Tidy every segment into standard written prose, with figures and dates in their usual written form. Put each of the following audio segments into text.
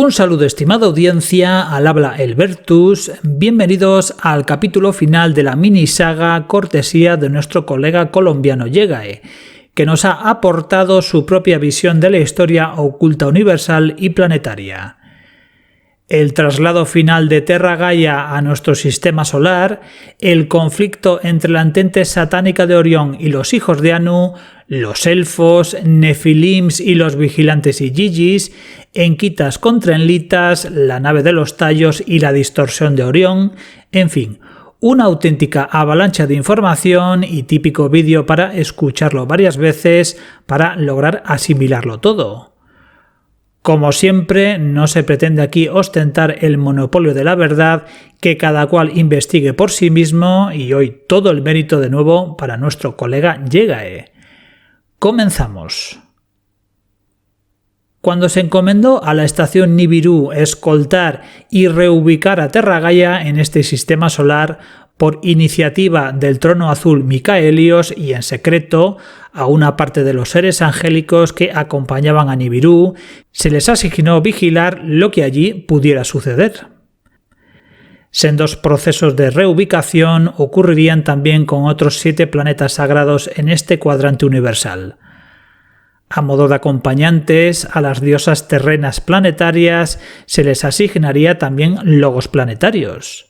Un saludo, estimada audiencia, al habla Elbertus. Bienvenidos al capítulo final de la mini saga cortesía de nuestro colega colombiano Yegae, que nos ha aportado su propia visión de la historia oculta universal y planetaria. El traslado final de Terra Gaia a nuestro sistema solar, el conflicto entre la entente satánica de Orión y los hijos de Anu, los elfos, Nefilims y los vigilantes y Gigis, Enkitas contra Enlitas, la nave de los tallos y la distorsión de Orión, en fin, una auténtica avalancha de información y típico vídeo para escucharlo varias veces para lograr asimilarlo todo. Como siempre, no se pretende aquí ostentar el monopolio de la verdad, que cada cual investigue por sí mismo, y hoy todo el mérito de nuevo para nuestro colega Yegae. Comenzamos. Cuando se encomendó a la estación Nibiru escoltar y reubicar a Terra Gaia en este sistema solar por iniciativa del Trono Azul Micaelios y en secreto a una parte de los seres angélicos que acompañaban a Nibiru, se les asignó vigilar lo que allí pudiera suceder. Sendos procesos de reubicación ocurrirían también con otros 7 planetas sagrados en este cuadrante universal. A modo de acompañantes a las diosas terrenas planetarias se les asignaría también logos planetarios.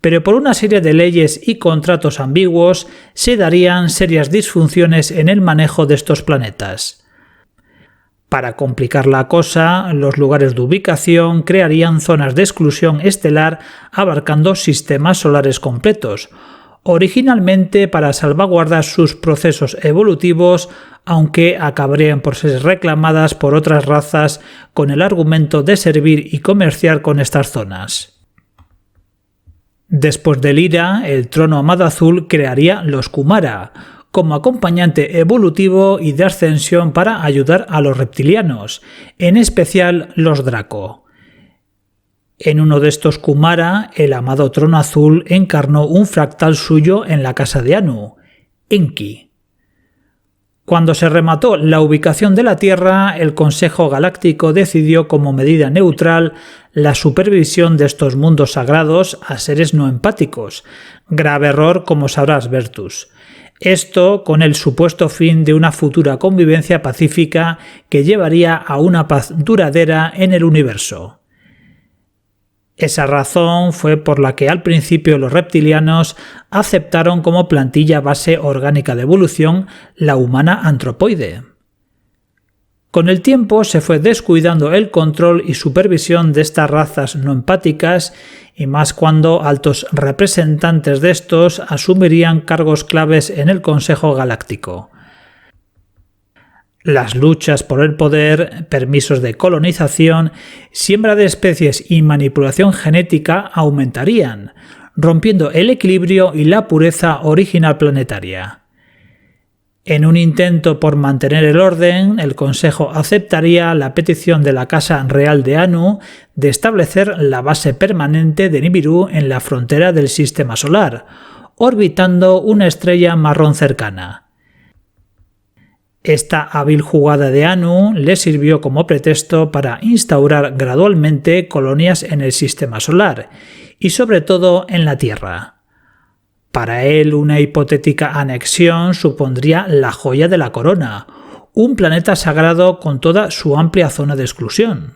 Pero por una serie de leyes y contratos ambiguos se darían serias disfunciones en el manejo de estos planetas. Para complicar la cosa, los lugares de ubicación crearían zonas de exclusión estelar abarcando sistemas solares completos, originalmente para salvaguardar sus procesos evolutivos, aunque acabarían por ser reclamadas por otras razas con el argumento de servir y comerciar con estas zonas. Después de Lyra, el trono Amado Azul crearía los Kumara, como acompañante evolutivo y de ascensión para ayudar a los reptilianos, en especial los Draco. En uno de estos Kumara, el amado Trono Azul encarnó un fractal suyo en la casa de Anu, Enki. Cuando se remató la ubicación de la Tierra, el Consejo Galáctico decidió como medida neutral la supervisión de estos mundos sagrados a seres no empáticos, grave error como sabrás, Bertus. Esto con el supuesto fin de una futura convivencia pacífica que llevaría a una paz duradera en el universo. Esa razón fue por la que al principio los reptilianos aceptaron como plantilla base orgánica de evolución la humana antropoide. Con el tiempo se fue descuidando el control y supervisión de estas razas no empáticas, y más cuando altos representantes de estos asumirían cargos claves en el Consejo Galáctico. Las luchas por el poder, permisos de colonización, siembra de especies y manipulación genética aumentarían, rompiendo el equilibrio y la pureza original planetaria. En un intento por mantener el orden, el Consejo aceptaría la petición de la Casa Real de Anu de establecer la base permanente de Nibiru en la frontera del Sistema Solar, orbitando una estrella marrón cercana. Esta hábil jugada de Anu le sirvió como pretexto para instaurar gradualmente colonias en el Sistema Solar, y sobre todo en la Tierra. Para él, una hipotética anexión supondría la joya de la corona, un planeta sagrado con toda su amplia zona de exclusión.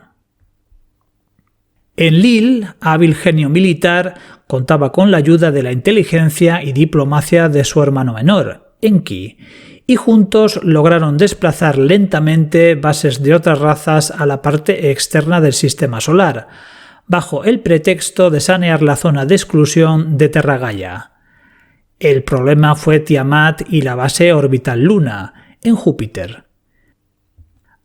Enlil, hábil genio militar, contaba con la ayuda de la inteligencia y diplomacia de su hermano menor, Enki, y juntos lograron desplazar lentamente bases de otras razas a la parte externa del sistema solar, bajo el pretexto de sanear la zona de exclusión de Terra Gaia. El problema fue Tiamat y la base orbital Luna, en Júpiter.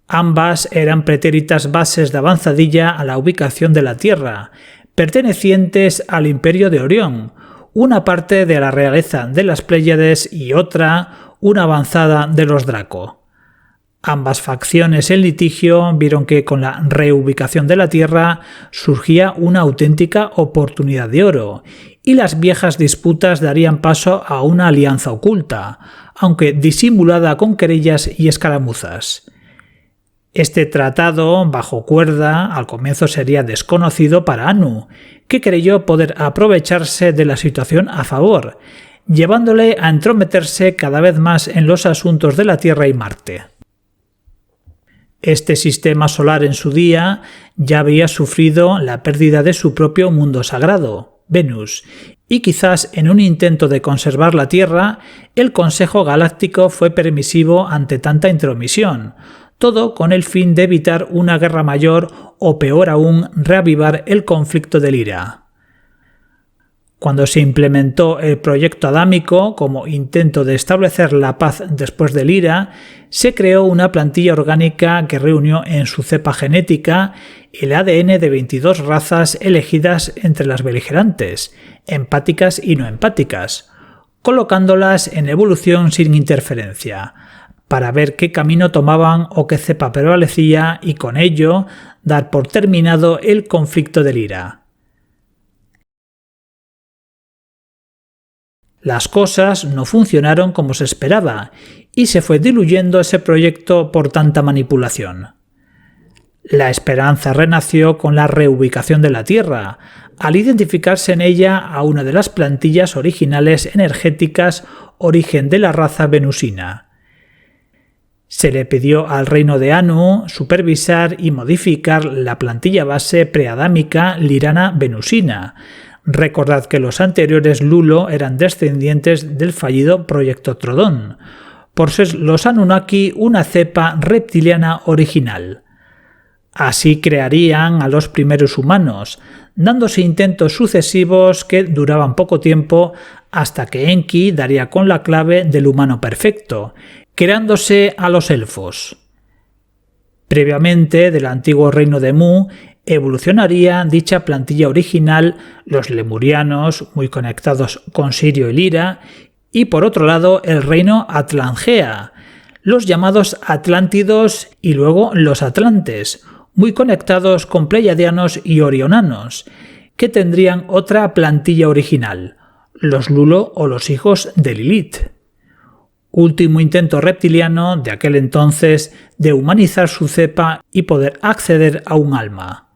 Ambas eran pretéritas bases de avanzadilla a la ubicación de la Tierra, pertenecientes al Imperio de Orión, una parte de la realeza de las Pléyades y otra, una avanzada de los Draco. Ambas facciones en litigio vieron que con la reubicación de la Tierra surgía una auténtica oportunidad de oro, y las viejas disputas darían paso a una alianza oculta, aunque disimulada con querellas y escaramuzas. Este tratado, bajo cuerda, al comienzo sería desconocido para Anu, que creyó poder aprovecharse de la situación a favor, llevándole a entrometerse cada vez más en los asuntos de la Tierra y Marte. Este sistema solar en su día ya había sufrido la pérdida de su propio mundo sagrado, Venus, y quizás en un intento de conservar la Tierra, el Consejo Galáctico fue permisivo ante tanta intromisión, todo con el fin de evitar una guerra mayor o, peor aún, reavivar el conflicto de Lyra. Cuando se implementó el proyecto adámico como intento de establecer la paz después de Lyra, se creó una plantilla orgánica que reunió en su cepa genética el ADN de 22 razas elegidas entre las beligerantes, empáticas y no empáticas, colocándolas en evolución sin interferencia, para ver qué camino tomaban o qué cepa prevalecía y con ello dar por terminado el conflicto de Lyra. Las cosas no funcionaron como se esperaba y se fue diluyendo ese proyecto por tanta manipulación. La esperanza renació con la reubicación de la Tierra, al identificarse en ella a una de las plantillas originales energéticas origen de la raza venusina. Se le pidió al reino de Anu supervisar y modificar la plantilla base preadámica lirana-venusina. Recordad que los anteriores Lulo eran descendientes del fallido Proyecto Trodón, por ser los Anunnaki una cepa reptiliana original. Así crearían a los primeros humanos, dándose intentos sucesivos que duraban poco tiempo hasta que Enki daría con la clave del humano perfecto, creándose a los elfos. Previamente, del antiguo reino de Mu, evolucionaría dicha plantilla original los lemurianos, muy conectados con Sirio y Lyra, y por otro lado el reino Atlangea, los llamados Atlántidos y luego los Atlantes, muy conectados con Pleiadianos y Orionanos, que tendrían otra plantilla original, los Lulo o los hijos de Lilith. Último intento reptiliano de aquel entonces de humanizar su cepa y poder acceder a un alma.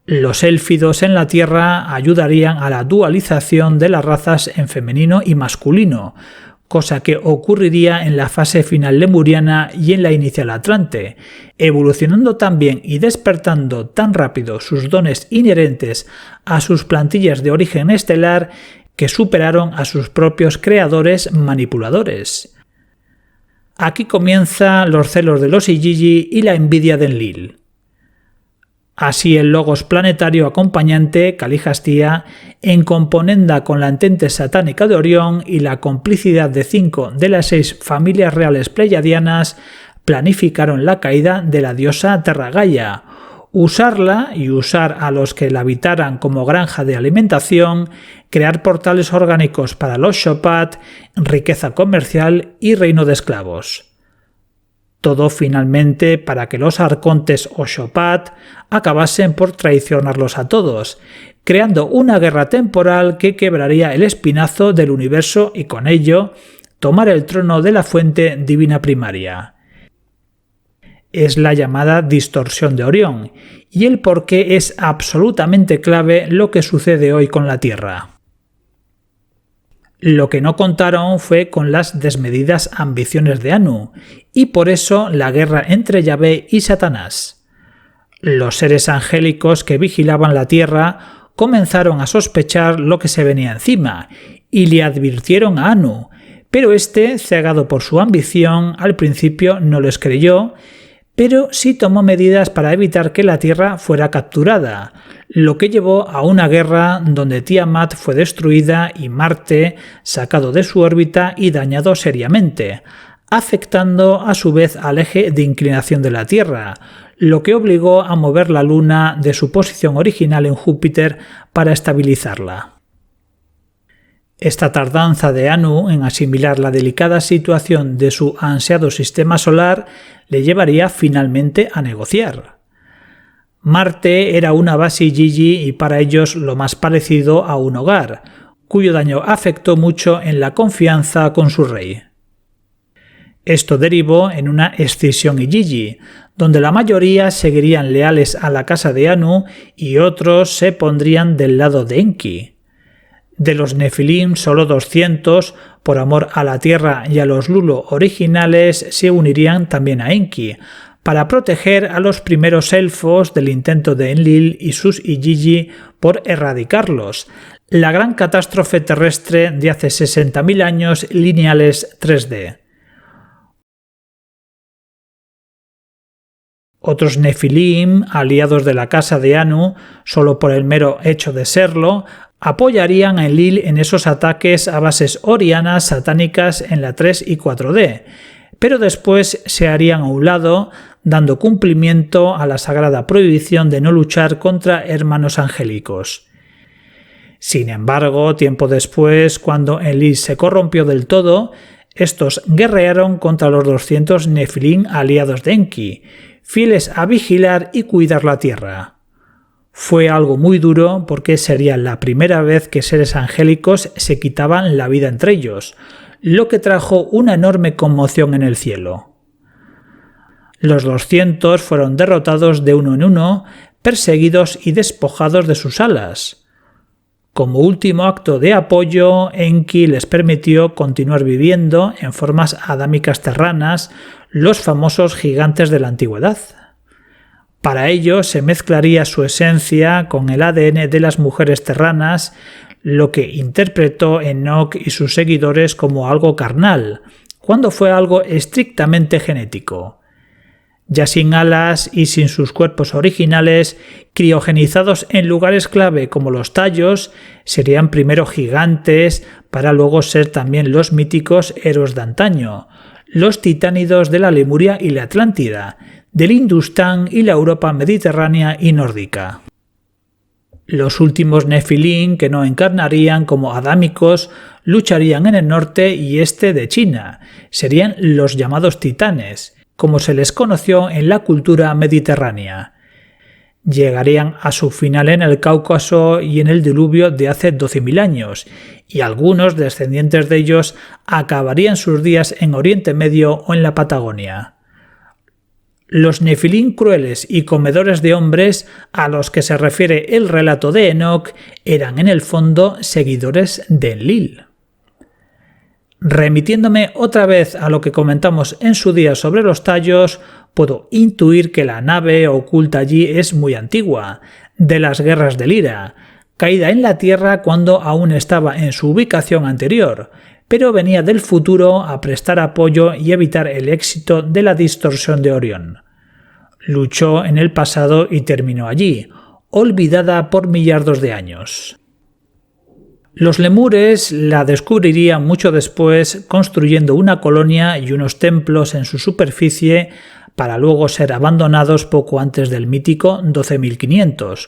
Los élfidos en la Tierra ayudarían a la dualización de las razas en femenino y masculino, cosa que ocurriría en la fase final lemuriana y en la inicial Atlante, evolucionando también y despertando tan rápido sus dones inherentes a sus plantillas de origen estelar que superaron a sus propios creadores manipuladores. Aquí comienzan los celos de los Igigi y la envidia de Enlil. Así el logos planetario acompañante, Calihastía, en componenda con la entente satánica de Orión y la complicidad de 5 de las 6 familias reales pleiadianas, planificaron la caída de la diosa Terra Gaia, usarla y usar a los que la habitaran como granja de alimentación, crear portales orgánicos para los Shopat, riqueza comercial y reino de esclavos. Todo finalmente para que los arcontes o Shopat acabasen por traicionarlos a todos, creando una guerra temporal que quebraría el espinazo del universo y con ello tomar el trono de la fuente divina primaria. Es la llamada distorsión de Orión, y el por qué es absolutamente clave lo que sucede hoy con la Tierra. Lo que no contaron fue con las desmedidas ambiciones de Anu, y por eso la guerra entre Yahvé y Satanás. Los seres angélicos que vigilaban la Tierra comenzaron a sospechar lo que se venía encima, y le advirtieron a Anu, pero este, cegado por su ambición, al principio no les creyó, pero sí tomó medidas para evitar que la Tierra fuera capturada, lo que llevó a una guerra donde Tiamat fue destruida y Marte sacado de su órbita y dañado seriamente, afectando a su vez al eje de inclinación de la Tierra, lo que obligó a mover la Luna de su posición original en Júpiter para estabilizarla. Esta tardanza de Anu en asimilar la delicada situación de su ansiado sistema solar le llevaría finalmente a negociar. Marte era una base Gigi y para ellos lo más parecido a un hogar, cuyo daño afectó mucho en la confianza con su rey. Esto derivó en una escisión Igigi, donde la mayoría seguirían leales a la casa de Anu y otros se pondrían del lado de Enki. De los Nefilim, solo 200, por amor a la tierra y a los Lulu originales, se unirían también a Enki, para proteger a los primeros elfos del intento de Enlil y sus Igigi por erradicarlos, la gran catástrofe terrestre de hace 60.000 años lineales 3D. Otros Nefilim, aliados de la casa de Anu, solo por el mero hecho de serlo, apoyarían a Enlil en esos ataques a bases orianas satánicas en la 3 y 4D, pero después se harían a un lado, dando cumplimiento a la sagrada prohibición de no luchar contra hermanos angélicos. Sin embargo, tiempo después, cuando Enlil se corrompió del todo, estos guerrearon contra los 200 Nefilim aliados de Enki, fieles a vigilar y cuidar la tierra. Fue algo muy duro porque sería la primera vez que seres angélicos se quitaban la vida entre ellos, lo que trajo una enorme conmoción en el cielo. Los 200 fueron derrotados de uno en uno, perseguidos y despojados de sus alas. Como último acto de apoyo, Enki les permitió continuar viviendo en formas adámicas terranas, los famosos gigantes de la antigüedad. Para ello se mezclaría su esencia con el ADN de las mujeres terranas, lo que interpretó Enoch y sus seguidores como algo carnal, cuando fue algo estrictamente genético. Ya sin alas y sin sus cuerpos originales, criogenizados en lugares clave como los tallos, serían primero gigantes para luego ser también los míticos héroes de antaño, los titánidos de la Lemuria y la Atlántida, del Hindustán y la Europa mediterránea y nórdica. Los últimos Nefilim, que no encarnarían como adámicos, lucharían en el norte y este de China, serían los llamados titanes, como se les conoció en la cultura mediterránea. Llegarían a su final en el Cáucaso y en el diluvio de hace 12.000 años, y algunos descendientes de ellos acabarían sus días en Oriente Medio o en la Patagonia. Los Nefilim crueles y comedores de hombres a los que se refiere el relato de Enoch eran en el fondo seguidores de Enlil. Remitiéndome otra vez a lo que comentamos en su día sobre los tallos, puedo intuir que la nave oculta allí es muy antigua, de las guerras de Lira, caída en la Tierra cuando aún estaba en su ubicación anterior, pero venía del futuro a prestar apoyo y evitar el éxito de la distorsión de Orión. Luchó en el pasado y terminó allí, olvidada por millardos de años. Los lemures la descubrirían mucho después, construyendo una colonia y unos templos en su superficie para luego ser abandonados poco antes del mítico 12.500,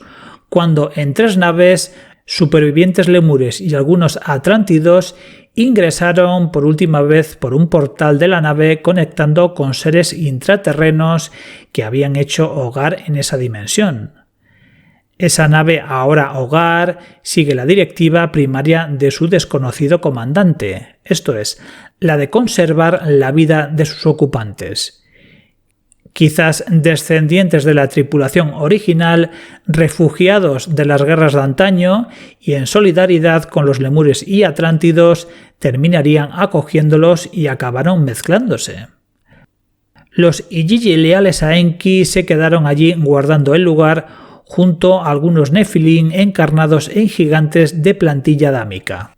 cuando en 3 naves, supervivientes lemures y algunos atlántidos ingresaron por última vez por un portal de la nave conectando con seres intraterrenos que habían hecho hogar en esa dimensión. Esa nave, ahora hogar, sigue la directiva primaria de su desconocido comandante, esto es, la de conservar la vida de sus ocupantes. Quizás descendientes de la tripulación original, refugiados de las guerras de antaño y en solidaridad con los lemures y atlántidos, terminarían acogiéndolos y acabaron mezclándose. Los Igigi leales a Enki se quedaron allí guardando el lugar junto a algunos Nefilim encarnados en gigantes de plantilla adámica.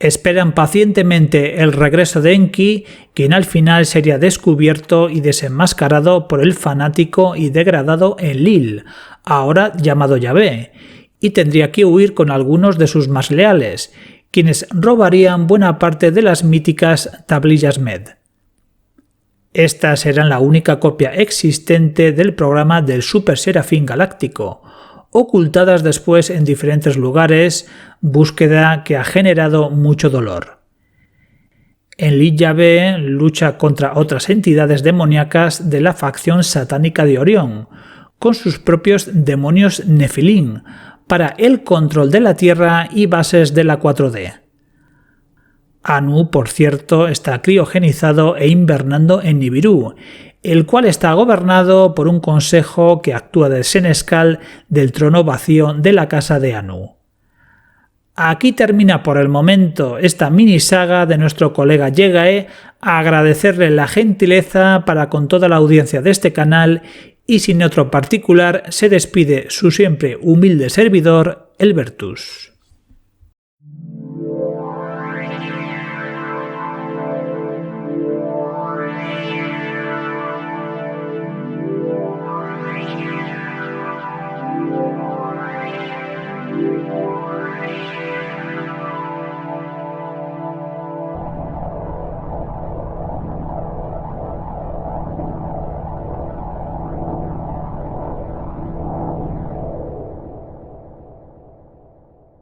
Esperan pacientemente el regreso de Enki, quien al final sería descubierto y desenmascarado por el fanático y degradado Enlil, ahora llamado Yahvé, y tendría que huir con algunos de sus más leales, quienes robarían buena parte de las míticas tablillas Med. Estas eran la única copia existente del programa del Super Serafín Galáctico, ocultadas después en diferentes lugares, búsqueda que ha generado mucho dolor. Enlil Yahvé lucha contra otras entidades demoníacas de la facción satánica de Orión, con sus propios demonios Nefilim, para el control de la Tierra y bases de la 4D. Anu, por cierto, está criogenizado e invernando en Nibiru, el cual está gobernado por un consejo que actúa de senescal del trono vacío de la casa de Anu. Aquí termina por el momento esta mini saga de nuestro colega Yegae, agradecerle la gentileza para con toda la audiencia de este canal y sin otro particular se despide su siempre humilde servidor, Elbertus.